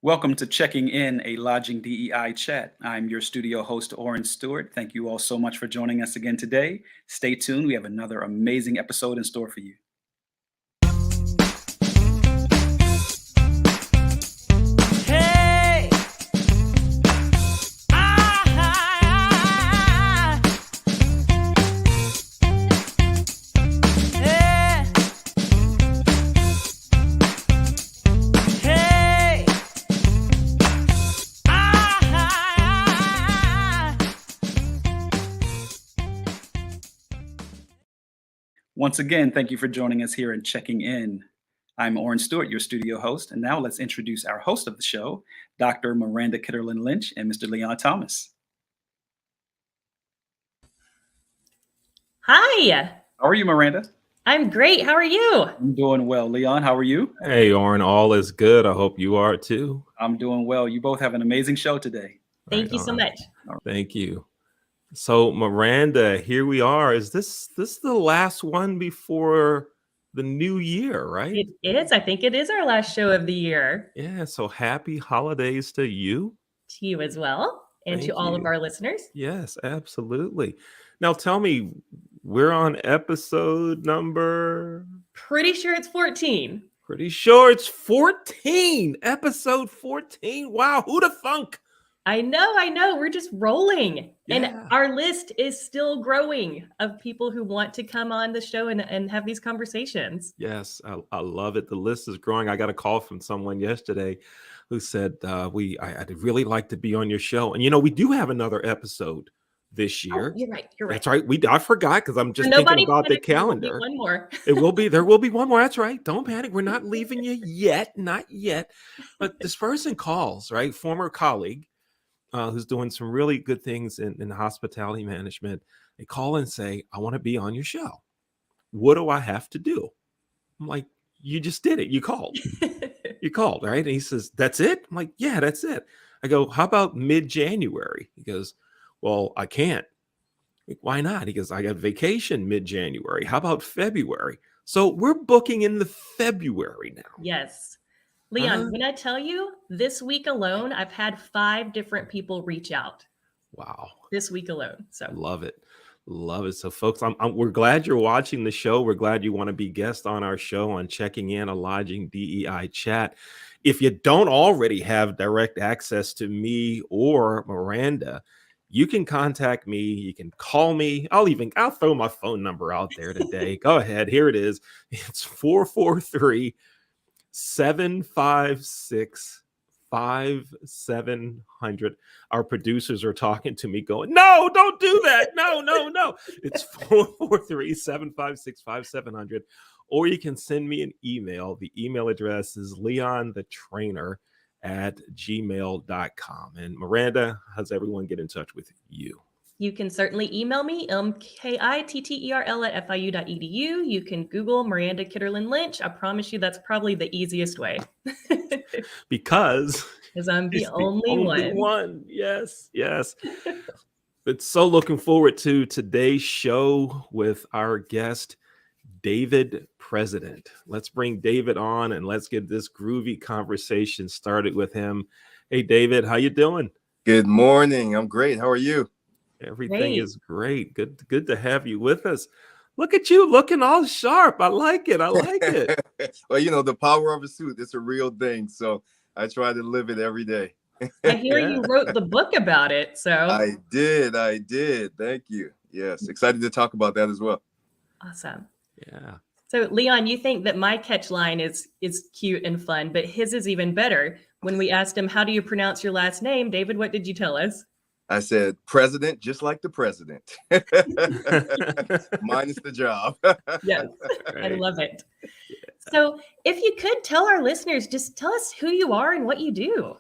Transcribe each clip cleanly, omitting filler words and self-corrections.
Welcome to Checking In, a Lodging DEI chat. I'm your studio host, Oren Stewart. Thank you all so much for joining us again today. Stay tuned. We have another amazing episode in store for you. Hey! Yeah. Hey! Once again, thank you for joining us here in Checking In. I'm Oren Stewart, your studio host. And now let's introduce our host of the show, Dr. Miranda Kitterlin Lynch and Mr. Leon Thomas. Hi, How are you, Miranda? I'm great. How are you? I'm doing well. Leon, how are you? Hey, Oren, all is good. I hope you are too. I'm doing well. You both have an amazing show today. Thank you so much. Thank you. So, Miranda, here we are. Is this the last one before the new year, right? It is. I think it is our last show of the year. Yeah. So, happy holidays to you. To you as well, and Thank to all of you. our listeners. Yes, absolutely. Now, tell me, we're on episode number. Pretty sure it's 14. Pretty sure it's 14. Episode 14. Wow, who the funk? I know. We're just rolling. And Yeah. our list is still growing of people who want to come on the show and have these conversations. Yes, I love it. The list is growing. I got a call from someone yesterday who said, I'd really like to be on your show. And, we do have another episode this year. Oh, you're right. That's right. I forgot because I'm just thinking about the calendar. One more. There will be one more. That's right. Don't panic. We're not leaving you yet. Not yet. But this person calls, right? Former colleague who's doing some really good things in hospitality management. They call and say, I want to be on your show. What do I have to do? I'm like, you just did it. You called. You called, right? And he says, that's it? I'm like, yeah, that's it. I go, how about mid-January? He goes, well, I can't. Like, why not? He goes, I got vacation mid-January. How about February? So we're booking in the February now. Yes. Leon, when I tell you this week alone, I've had 5 different people reach out. Wow. This week alone. So Love it. Love it. So folks, we're glad you're watching the show. We're glad you want to be guest on our show on Checking In, a Lodging DEI chat. If you don't already have direct access to me or Miranda, you can contact me. You can call me. I'll throw my phone number out there today. Go ahead. Here it is. It's 443-756-5700. Our producers are talking to me going, no, don't do that. No. It's 443-756-5700. Or you can send me an email. The email address is leonthetrainer@gmail.com. And Miranda, how's everyone get in touch with you? you can certainly email me, mkitterl@fiu.edu. You can Google Miranda Kitterlin Lynch. I promise you that's probably the easiest way. Because I'm the only one. Yes. But so looking forward to today's show with our guest, David President. Let's bring David on and let's get this groovy conversation started with him. Hey, David, how you doing? Good morning. I'm great. How are you? Everything is great. Good to have you with us. Look at you looking all sharp. I like it. Well, the power of a suit, it's a real thing. So I try to live it every day. I hear you wrote the book about it. So I did. Thank you. Yes. Excited to talk about that as well. Awesome. Yeah. So Leon, you think that my catch line is cute and fun, but his is even better. When we asked him, how do you pronounce your last name? David, what did you tell us? I said, president, just like the president. Minus the job. Yes, right. I love it. So if you could tell our listeners, just tell us who you are and what you do.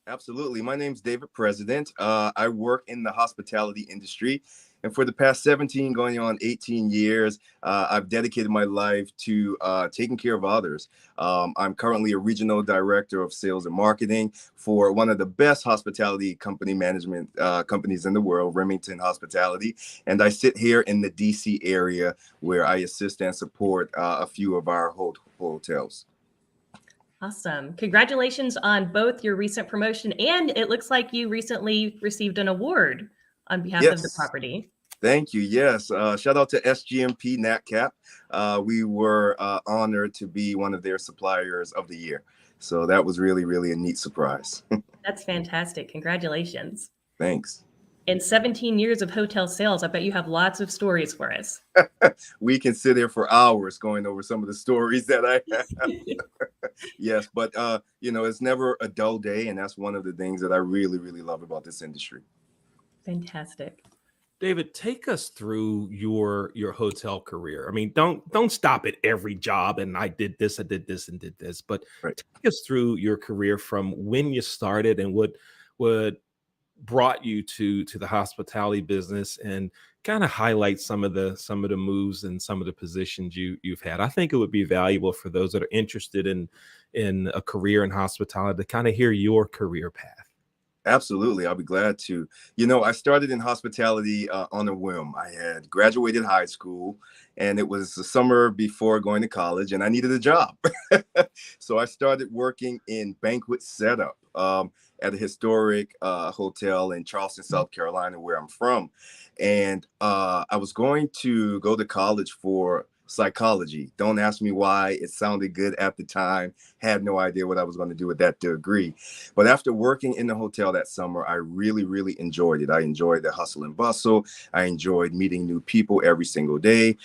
Absolutely. My name's David President. I work in the hospitality industry. And for the past 17, going on 18 years, I've dedicated my life to taking care of others. I'm currently a regional director of sales and marketing for one of the best hospitality company management companies in the world, Remington Hospitality. And I sit here in the DC area where I assist and support a few of our hotels. Awesome. Congratulations on both your recent promotion, and it looks like you recently received an award on behalf of the Yes. property. Thank you. Yes. Shout out to SGMP NatCap. We were honored to be one of their suppliers of the year. So that was really, really a neat surprise. That's fantastic. Congratulations. Thanks. In 17 years of hotel sales, I bet you have lots of stories for us. We can sit here for hours going over some of the stories that I have. Yes, but it's never a dull day, and that's one of the things that I really, really love about this industry. Fantastic. David, take us through your hotel career. I mean, don't stop at every job and I did this, and did this, but Right. take us through your career from when you started and what brought you to the hospitality business, and kind of highlight some of the moves and some of the positions you've had. I think it would be valuable for those that are interested in a career in hospitality to kind of hear your career path. Absolutely. I'll be glad to. I started in hospitality on a whim. I had graduated high school, and it was the summer before going to college, and I needed a job. So I started working in banquet setup at a historic hotel in Charleston, South Carolina, where I'm from. And I was going to go to college for psychology. Don't ask me why. It sounded good at the time. Had no idea what I was going to do with that degree. But after working in the hotel that summer, I really, really enjoyed it. I enjoyed the hustle and bustle. I enjoyed meeting new people every single day,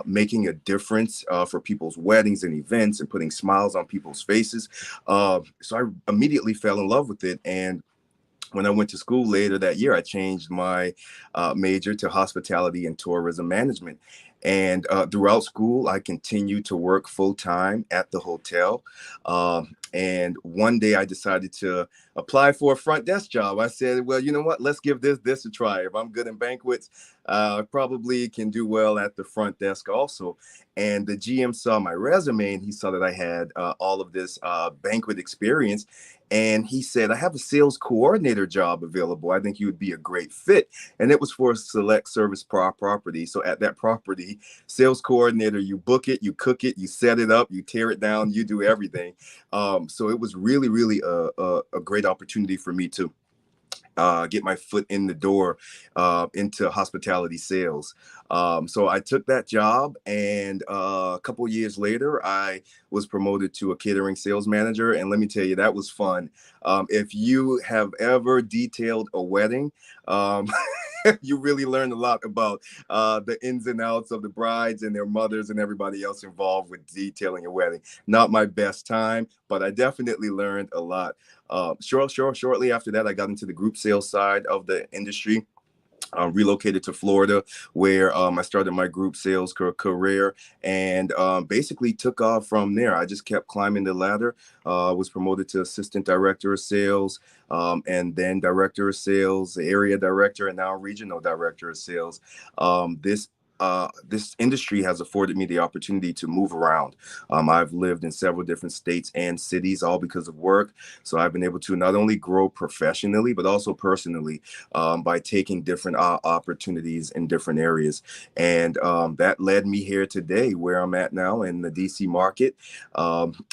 making a difference for people's weddings and events, and putting smiles on people's faces. So I immediately fell in love with it. And when I went to school later that year, I changed my major to hospitality and tourism management. And throughout school, I continued to work full time at the hotel. And one day I decided to apply for a front desk job. I said, well, you know what? Let's give this a try. If I'm good in banquets, I probably can do well at the front desk also. And the GM saw my resume, and he saw that I had all of this banquet experience. And he said, I have a sales coordinator job available. I think you would be a great fit. And it was for a select service property. So at that property, sales coordinator, you book it, you cook it, you set it up, you tear it down, you do everything. So it was really, really a great opportunity for me to get my foot in the door into hospitality sales. So I took that job, and a couple of years later, I was promoted to a catering sales manager. And let me tell you, that was fun. If you have ever detailed a wedding, you really learn a lot about the ins and outs of the brides and their mothers and everybody else involved with detailing a wedding. Not my best time, but I definitely learned a lot. Shortly after that, I got into the group sales side of the industry. Relocated to Florida, where I started my group sales career, and basically took off from there. I just kept climbing the ladder, was promoted to assistant director of sales, and then director of sales, area director, and now regional director of sales. This industry has afforded me the opportunity to move around. I've lived in several different states and cities, all because of work. So I've been able to not only grow professionally, but also personally by taking different opportunities in different areas. And that led me here today, where I'm at now in the DC market,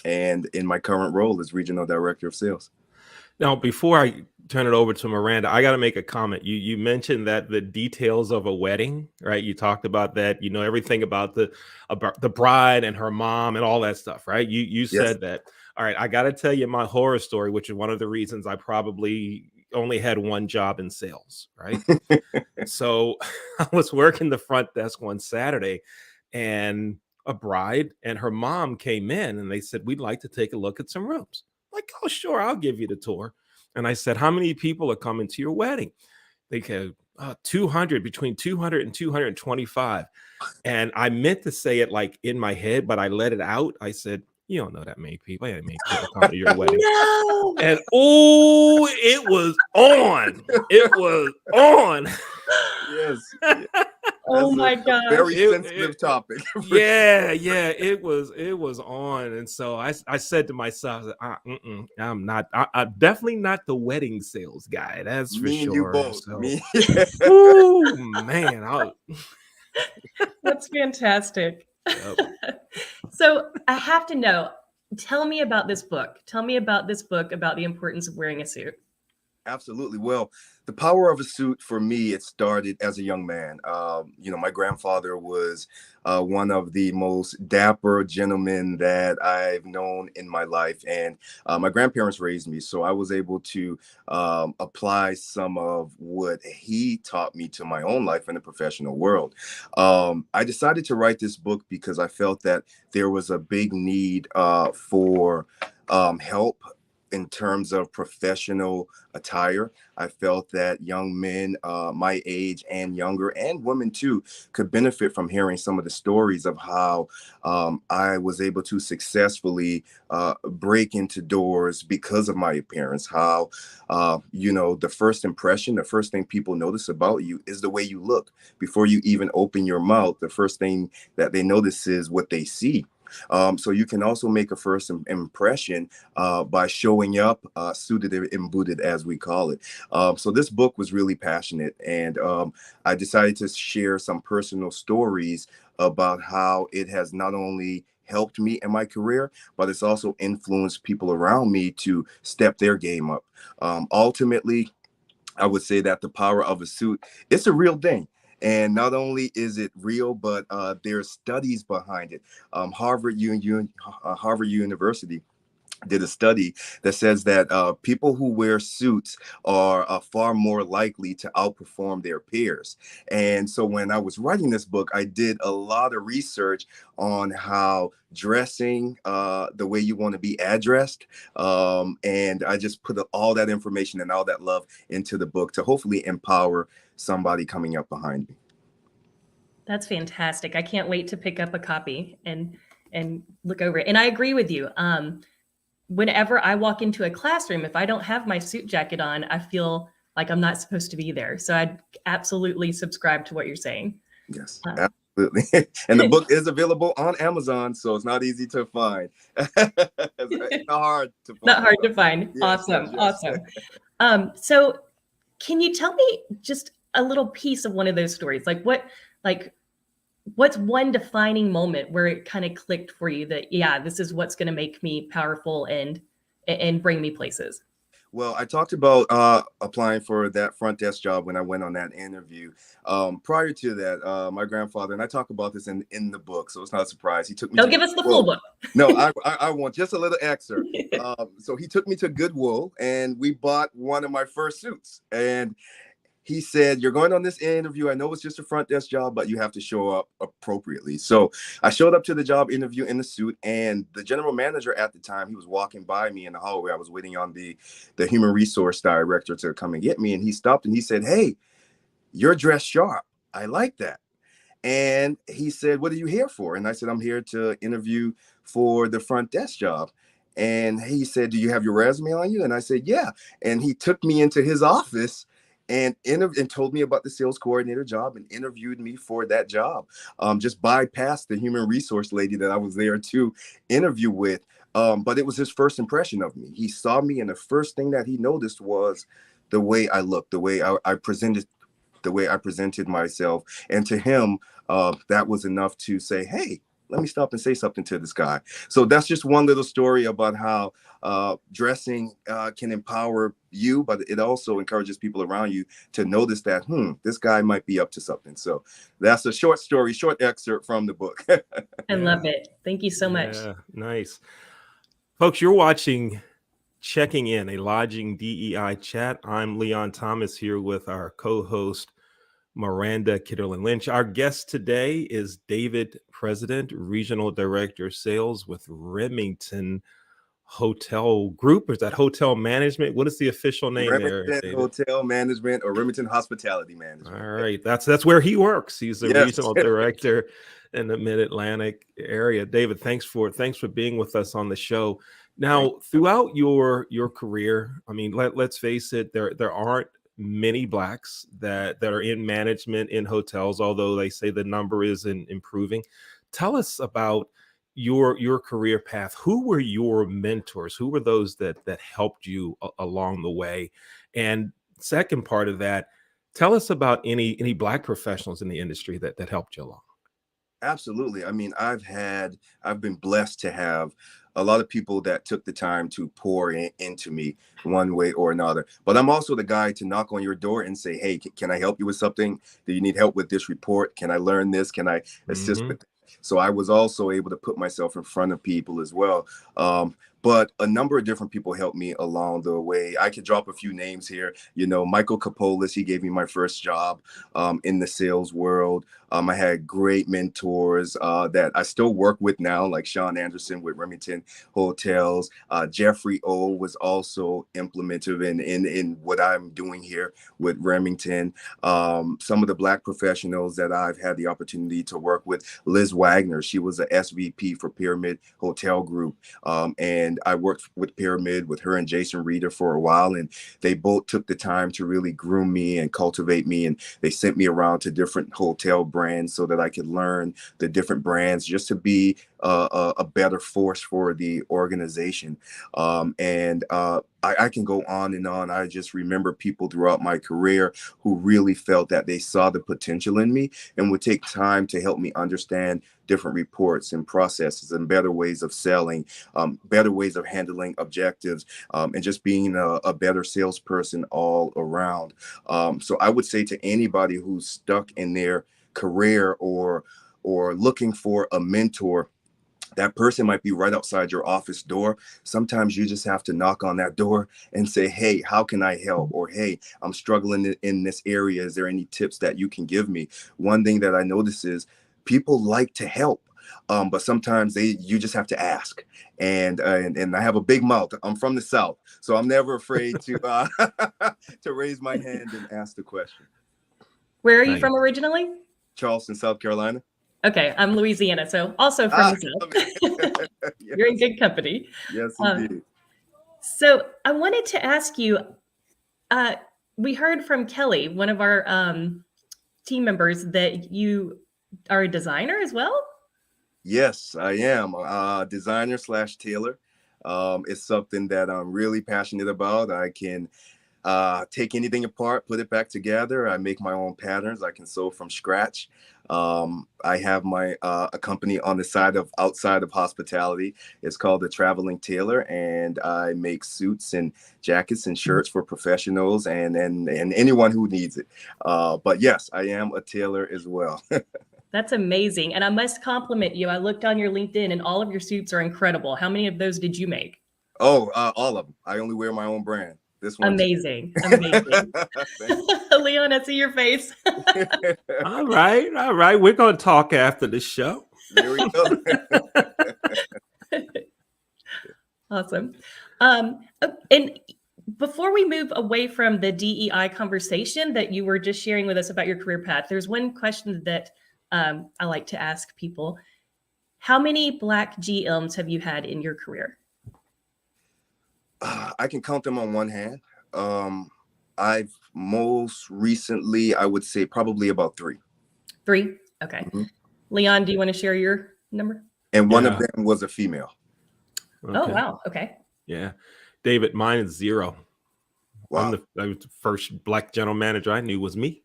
and in my current role as regional director of sales. Now, before I turn it over to Miranda, I got to make a comment. You mentioned that the details of a wedding, right? You talked about that, everything about the bride and her mom and all that stuff, right? You said that. All right, I got to tell you my horror story, which is one of the reasons I probably only had one job in sales, right? So I was working the front desk one Saturday, and a bride and her mom came in, and they said, we'd like to take a look at some rooms. Like, oh, sure, I'll give you the tour. And I said, how many people are coming to your wedding? They said, 200, between 200 and 225. And I meant to say it like in my head, but I let it out. I said, you don't know that many people. I ain't many people come to your wedding. No! And it was on. It was on. Yes. Oh my God. Very sensitive topic. Yeah, it was on. And so I said to myself, I'm definitely not the wedding sales guy. That's for Me and sure. you both. So, Me. ooh, man. That's fantastic. Yep. So I have to know, tell me about this book. Tell me about this book about the importance of wearing a suit. Absolutely. Well, the power of a suit for me, it started as a young man. My grandfather was one of the most dapper gentlemen that I've known in my life. And my grandparents raised me. So I was able to apply some of what he taught me to my own life in the professional world. I decided to write this book because I felt that there was a big need for help in terms of professional attire. I felt that young men my age and younger, and women too, could benefit from hearing some of the stories of how I was able to successfully break into doors because of my appearance. How, the first impression, the first thing people notice about you is the way you look. Before you even open your mouth, the first thing that they notice is what they see. So you can also make a first impression by showing up suited and booted, as we call it. So this book was really passionate, and I decided to share some personal stories about how it has not only helped me in my career, but it's also influenced people around me to step their game up. Ultimately, I would say that the power of a suit, it's a real thing. And not only is it real, but there's studies behind it. Harvard University did a study that says that people who wear suits are far more likely to outperform their peers. And so when I was writing this book, I did a lot of research on how dressing the way you want to be addressed. And I just put all that information and all that love into the book to hopefully empower somebody coming up behind me. That's fantastic. I can't wait to pick up a copy and look over it. And I agree with you. Whenever I walk into a classroom, if I don't have my suit jacket on, I feel like I'm not supposed to be there. So I'd absolutely subscribe to what you're saying. Yes, absolutely. And the book is available on Amazon, so it's not easy to find. It's not hard to find. Not hard to find. Yes, Awesome. yes. Awesome. So can you tell me just a little piece of one of those stories? What's one defining moment where it kind of clicked for you that, yeah, this is what's going to make me powerful and bring me places? Well, I talked about applying for that front desk job when I went on that interview. Prior to that, my grandfather, and I talk about this in the book, so it's not a surprise. He took me. Don't give us the full book. No, I want just a little excerpt. So he took me to Goodwill, and we bought one of my first suits. And he said, "You're going on this interview. I know it's just a front desk job, but you have to show up appropriately." So I showed up to the job interview in the suit, and the general manager at the time, he was walking by me in the hallway. I was waiting on the human resource director to come and get me. And he stopped and he said, "Hey, you're dressed sharp. I like that." And he said, "What are you here for?" And I said, "I'm here to interview for the front desk job." And he said, "Do you have your resume on you?" And I said, "Yeah." And he took me into his office and told me about the sales coordinator job and interviewed me for that job. Just bypassed the human resource lady that I was there to interview with. But it was his first impression of me. He saw me, and the first thing that he noticed was the way I looked, the way I presented myself. And to him, that was enough to say, "Hey, let me stop and say something to this guy." So that's just one little story about how dressing can empower you, but it also encourages people around you to notice that, this guy might be up to something. So that's a short story, short excerpt from the book. I love it. Thank you so much. Yeah, nice. Folks, you're watching Checking In, a Lodging DEI chat. I'm Leon Thomas here with our co-host, Miranda Kitterlin Lynch. Our guest today is David President, Regional Director Sales with Remington Hotel Group. Or is that Hotel Management? What is the official name there, Remington David? Hotel Management, or Remington Hospitality Management. All right. That's where he works. He's the Yes. regional director in the Mid-Atlantic area. David, thanks for being with us on the show. Now, throughout your career, I mean, let's face it, there aren't many Blacks that are in management in hotels, although they say the number is improving. Tell us about your career path. Who were your mentors? Who were those that helped you along the way? And second part of that, tell us about any Black professionals in the industry that helped you along. Absolutely. I mean, I've been blessed to have a lot of people that took the time to pour into me one way or another. But I'm also the guy to knock on your door and say, "Hey, can I help you with something? Do you need help with this report? Can I learn this? Can I assist Hmm. with?" So I was also able to put myself in front of people as well. But a number of different people helped me along the way. I could drop a few names here. You know, Michael Capolis, he gave me my first job in the sales world. I had great mentors that I still work with now, like Sean Anderson with Remington Hotels. Jeffrey O was also implemented in what I'm doing here with Remington. Some of the Black professionals that I've had the opportunity to work with, Liz Wagner, she was a SVP for Pyramid Hotel Group. And I worked with Pyramid with her and Jason Reeder for a while, and they both took the time to really groom me and cultivate me. And they sent me around to different hotel brands so that I could learn the different brands just to be a better force for the organization. I can go on and on. I just remember people throughout my career who really felt that they saw the potential in me and would take time to help me understand different reports and processes and better ways of selling, better ways of handling objectives, and just being a better salesperson all around. So I would say to anybody who's stuck in their career or looking for a mentor, that person might be right outside your office door. Sometimes you just have to knock on that door and say, "Hey, how can I help?" Or, "Hey, I'm struggling in this area. Is there any tips that you can give me?" One thing that I notice is people like to help. But sometimes you just have to ask, and I have a big mouth. I'm from the South, so I'm never afraid to to raise my hand and ask the question. Where are you Nice. from originally? Charleston, South Carolina. Okay, I'm Louisiana, so also from Ah, the love South. it. You're in Yes, good company. yes, Um, indeed. so I wanted to ask you, uh, we heard from Kelly, one of our team members, that you are a designer as well. Yes, I am a designer slash tailor. It's something that I'm really passionate about. I can take anything apart, put it back together. I make my own patterns. I can sew from scratch. I have my a company on the side of outside of hospitality. It's called the Traveling Tailor, and I make suits and jackets and shirts for professionals and anyone who needs it. But yes, I am a tailor as well. That's amazing. And I must compliment you. I looked on your LinkedIn and all of your suits are incredible. How many of those did you make? Oh, all of them. I only wear my own brand. This one too. Amazing. Amazing. Thank Leon, I see your face. you. All right, all right. We're gonna talk after the show. There we go. Awesome. And before we move away from the DEI conversation that you were just sharing with us about your career path, there's one question that I like to ask people. How many Black GMs have you had in your career? I can count them on one hand. I've most recently, I would say probably about three. 3? Okay. Mhm. Leon, do you want to share your number? And one of Yeah. them was a female. Oh, Okay. wow. Okay. Yeah. David, mine is 0. Wow. I was the first Black general manager I knew was me.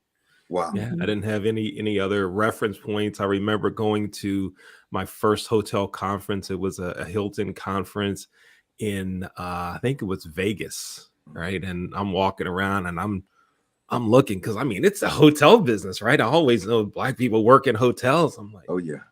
Wow. Yeah, Mhm. I didn't have any other reference points. I remember going to my first hotel conference. It was a Hilton conference in I think it was Vegas, right? And I'm walking around and I'm looking because I mean it's a hotel business, right? I always know Black people work in hotels. I'm like, Oh, yeah.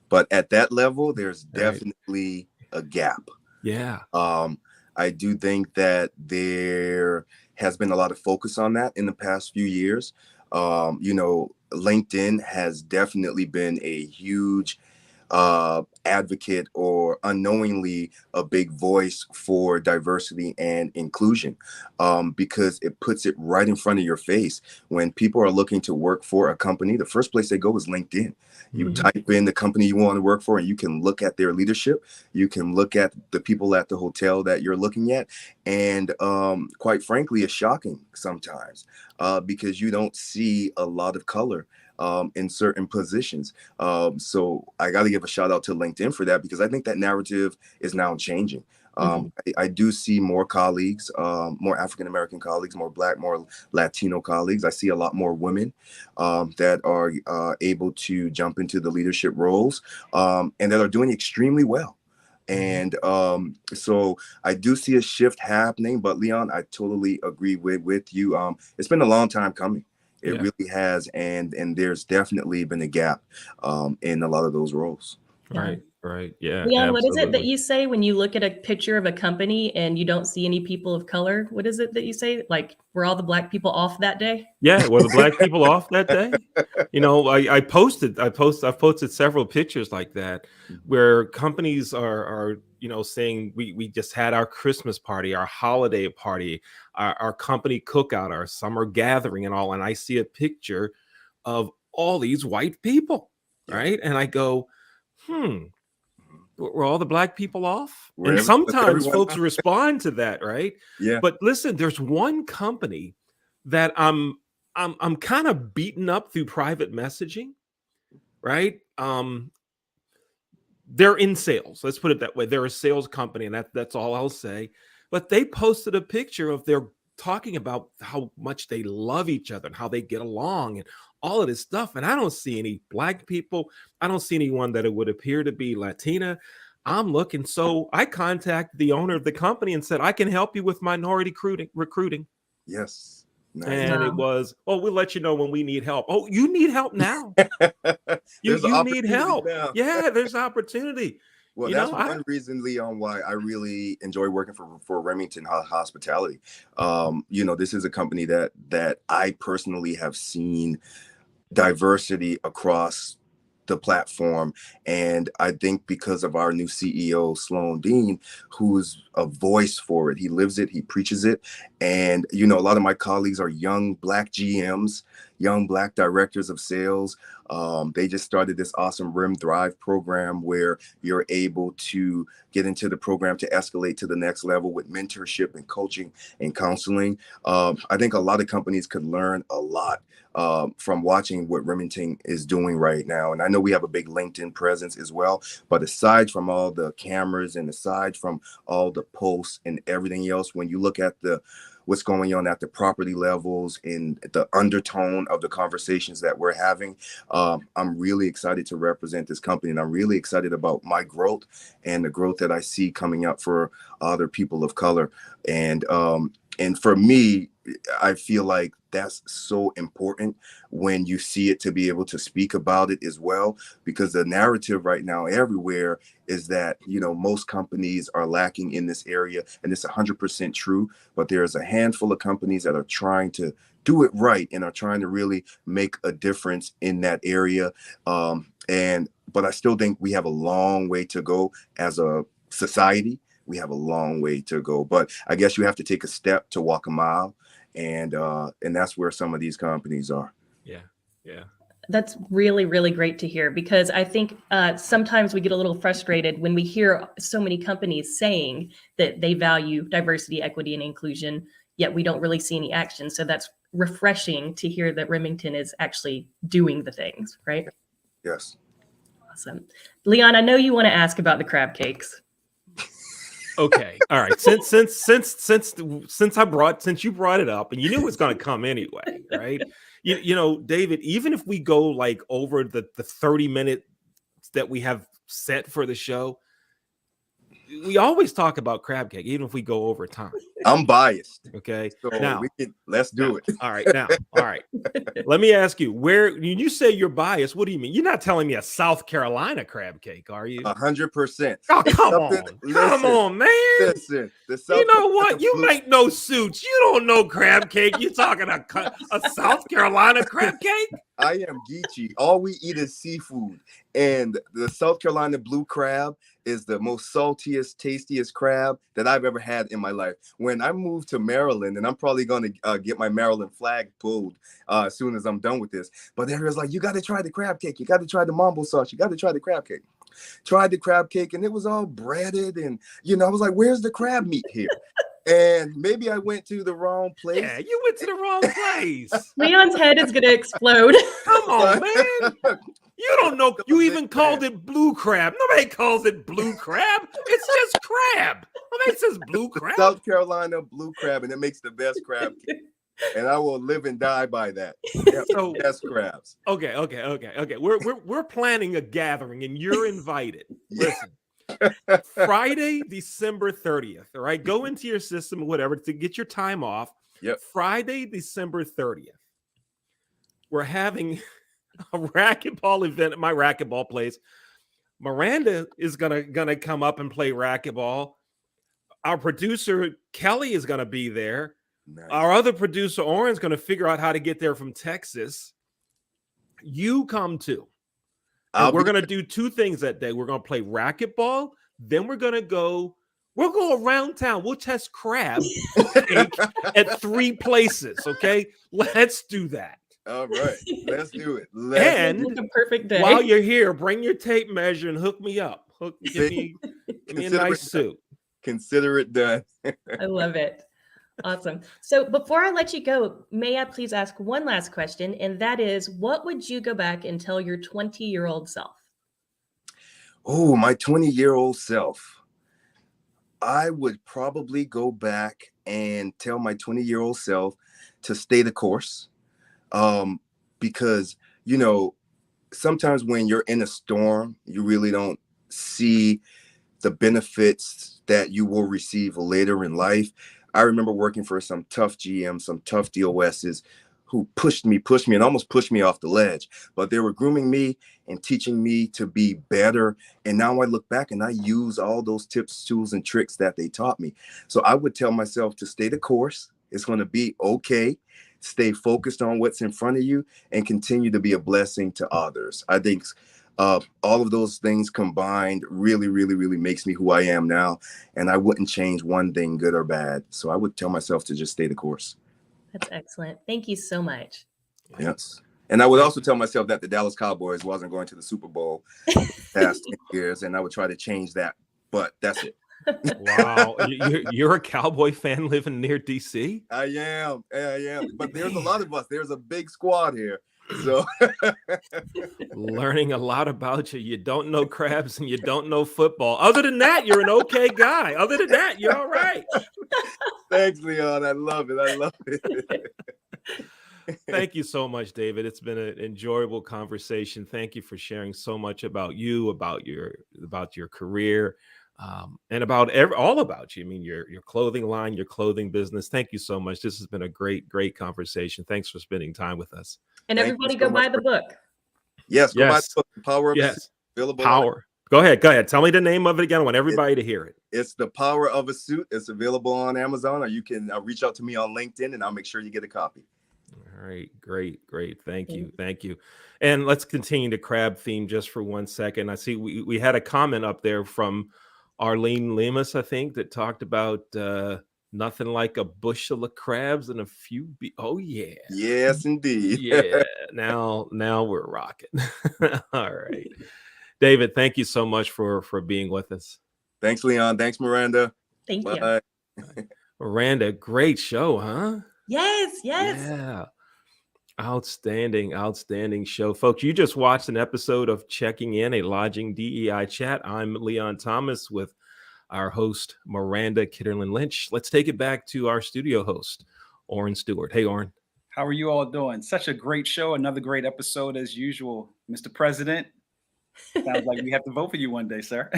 But at that level, there's right, definitely a gap. yeah, I do think that there has been a lot of focus on that in the past few years. LinkedIn has definitely been a huge advocate or unknowingly a big voice for diversity and inclusion, because it puts it right in front of your face. When people are looking to work for a company, the first place they go is LinkedIn. You mhm, type in the company you want to work for, and you can look at their leadership. You can look at the people at the hotel that you're looking at. And quite frankly, it's shocking sometimes because you don't see a lot of color in certain positions. So I got to give a shout out to LinkedIn for that, because I think that narrative is now changing. I do see more colleagues, more African-American colleagues, more Black, more Latino colleagues. I see a lot more women that are able to jump into the leadership roles and that are doing extremely well. And so I do see a shift happening, but Leon, I totally agree with you. It's been a long time coming. It really has, and there's definitely been a gap in a lot of those roles. Yeah. Right. Yeah. Leon, what is it that absolutely. you say when you look at a picture of a company and you don't see any people of color? What is it that you say? Like, were all the Black people off that day? Yeah, were the Black people off that day? You know, I've posted several pictures like that where companies are you know, saying we just had our Christmas party, our holiday party, our company cookout, our summer gathering and all, and I see a picture of all these white people, right? And I go, were all the Black people off? And sometimes folks respond to that, right? Yeah. But listen, there's one company that I'm kind of beaten up through private messaging, right? They're in sales. Let's put it that way. They're a sales company, and that's all I'll say. But they posted a picture of their talking about how much they love each other and how they get along and all of this stuff. And I don't see any Black people. I don't see anyone that it would appear to be Latina. I'm looking. So I contacted the owner of the company and said, I can help you with minority recruiting. Yes. Nice. And it was, oh, we'll let you know when we need help. Oh, you need help now. you need help. Now. Yeah, there's opportunity. Well, that's one reason, Leon, why I really enjoy working for Remington Hospitality. You know, this is a company that I personally have seen diversity across the platform. And I think because of our new CEO, Sloan Dean, who's a voice for it, he lives it, he preaches it. And, you know, a lot of my colleagues are young Black GMs, young Black directors of sales. They just started this awesome RIM Thrive program where you're able to get into the program to escalate to the next level with mentorship and coaching and counseling. I think a lot of companies could learn a lot from watching what Remington is doing right now. And I know we have a big LinkedIn presence as well, but aside from all the cameras and aside from all the posts and everything else, when you look at what's going on at the property levels and the undertone of the conversations that we're having, I'm really excited to represent this company, and I'm really excited about my growth and the growth that I see coming up for other people of color. And for me, I feel like that's so important when you see it, to be able to speak about it as well, because the narrative right now everywhere is that, you know, most companies are lacking in this area, and it's 100% true. But there's a handful of companies that are trying to do it right and are trying to really make a difference in that area. But I still think we have a long way to go as a society. We have a long way to go, but I guess you have to take a step to walk a mile. And that's where some of these companies are. Yeah. That's really, really great to hear, because I think sometimes we get a little frustrated when we hear so many companies saying that they value diversity, equity, and inclusion, yet we don't really see any action. So that's refreshing to hear that Remington is actually doing the things, right? Yes. Awesome. Leon, I know you want to ask about the crab cakes. Okay. All right. Since you brought it up and you knew it was going to come anyway, right? You know, David, even if we go like over the 30 minutes that we have set for the show, we always talk about crab cake, even if we go over time. I'm biased. Okay. So now, let's do it. All right. Now, all right. Let me ask you, when you say you're biased, what do you mean? You're not telling me a South Carolina crab cake, are you? 100%. Oh, come on, man. Listen, you know what? You make no suits. You don't know crab cake. You're talking a South Carolina crab cake? I am Geechee. All we eat is seafood. And the South Carolina blue crab is the most saltiest, tastiest crab that I've ever had in my life. When I move to Maryland, and I'm probably going to get my Maryland flag pulled as soon as I'm done with this, but everyone's like, you got to try the crab cake. You got to try the mambo sauce. You got to try the crab cake. Tried the crab cake, and it was all breaded. And, you know, I was like, where's the crab meat here? And maybe I went to the wrong place. Yeah, you went to the wrong place. Leon's head is going to explode. Come on, man. You don't know. You even called it blue crab. Nobody calls it blue crab. It's just crab. It says blue crab. South Carolina blue crab, and it makes the best crab cake. And I will live and die by that. Yeah, So best crabs. okay. We're planning a gathering, and you're invited. Yeah. Listen, Friday, December 30th. All right, go into your system, whatever, to get your time off. Yep. Friday, December 30th. We're having a racquetball event at my racquetball place. Miranda is gonna come up and play racquetball. Our producer Kelly is gonna be there. Nice. Our other producer Oren's gonna figure out how to get there from Texas. You come too. And we're gonna do two things that day. We're gonna play racquetball. Then we'll go around town. We'll test crab cake at 3 places. Okay, let's do that. All right, let's do it. And It's a perfect day. while you're here, bring your tape measure and hook me up. Give me a nice suit. Consider it done. I love it. Awesome. So before I let you go, may I please ask one last question? And that is, what would you go back and tell your 20-year-old self? Oh, my 20-year-old self. I would probably go back and tell my 20-year-old self to stay the course. Because, sometimes when you're in a storm, you really don't see the benefits that you will receive later in life. I remember working for some tough GMs, some tough DOSs who pushed me and almost pushed me off the ledge, but they were grooming me and teaching me to be better. And now I look back and I use all those tips, tools, and tricks that they taught me. So I would tell myself to stay the course. It's going to be okay. Stay focused on what's in front of you and continue to be a blessing to others. I think all of those things combined really, really, really makes me who I am now. And I wouldn't change one thing, good or bad. So I would tell myself to just stay the course. That's excellent. Thank you so much. Yes. And I would also tell myself that the Dallas Cowboys wasn't going to the Super Bowl past 10 years. And I would try to change that. But that's it. Wow. You're a Cowboy fan living near DC? I am. But there's a lot of us. There's a big squad here. So learning a lot about you. You don't know crabs and you don't know football. Other than that, you're an okay guy. Other than that, you're all right. Thanks, Leon. I love it. Thank you so much, David. It's been an enjoyable conversation. Thank you for sharing so much about you, about your career, and about all about you. I mean, your clothing line, your clothing business. Thank you so much. This has been a great conversation. Thanks for spending time with us. And Thank everybody you go so buy much the book. Yes, go buy Yes. the book, The Power of a Yes. Suit. Available. Power. Go ahead. Tell me the name of it again. I want everybody to hear it. It's The Power of a Suit. It's available on Amazon, or you can reach out to me on LinkedIn, and I'll make sure you get a copy. All right, great. Thank you. And let's continue the crab theme just for 1 second. I see we had a comment up there from Arlene Lemus, I think, that talked about nothing like a bushel of crabs and a few. Oh yeah, Yes, indeed. yeah. Now we're rocking. All right, David. Thank you so much for being with us. Thanks, Leon. Thanks, Miranda. Thank you. Bye. Miranda, great show, huh? Yes. Yeah. Outstanding show. Folks, you just watched an episode of Checking In, a Lodging DEI chat. I'm Leon Thomas with our host, Miranda Kitterlin Lynch. Let's take it back to our studio host, Oren Stewart. Hey, Oren. How are you all doing? Such a great show. Another great episode as usual. Mr. President, sounds like we have to vote for you one day, sir.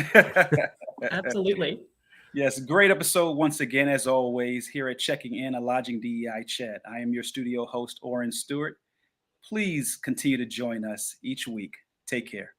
Absolutely. Yes, great episode once again, as always, here at Checking In, a Lodging DEI chat. I am your studio host, Oren Stewart. Please continue to join us each week. Take care.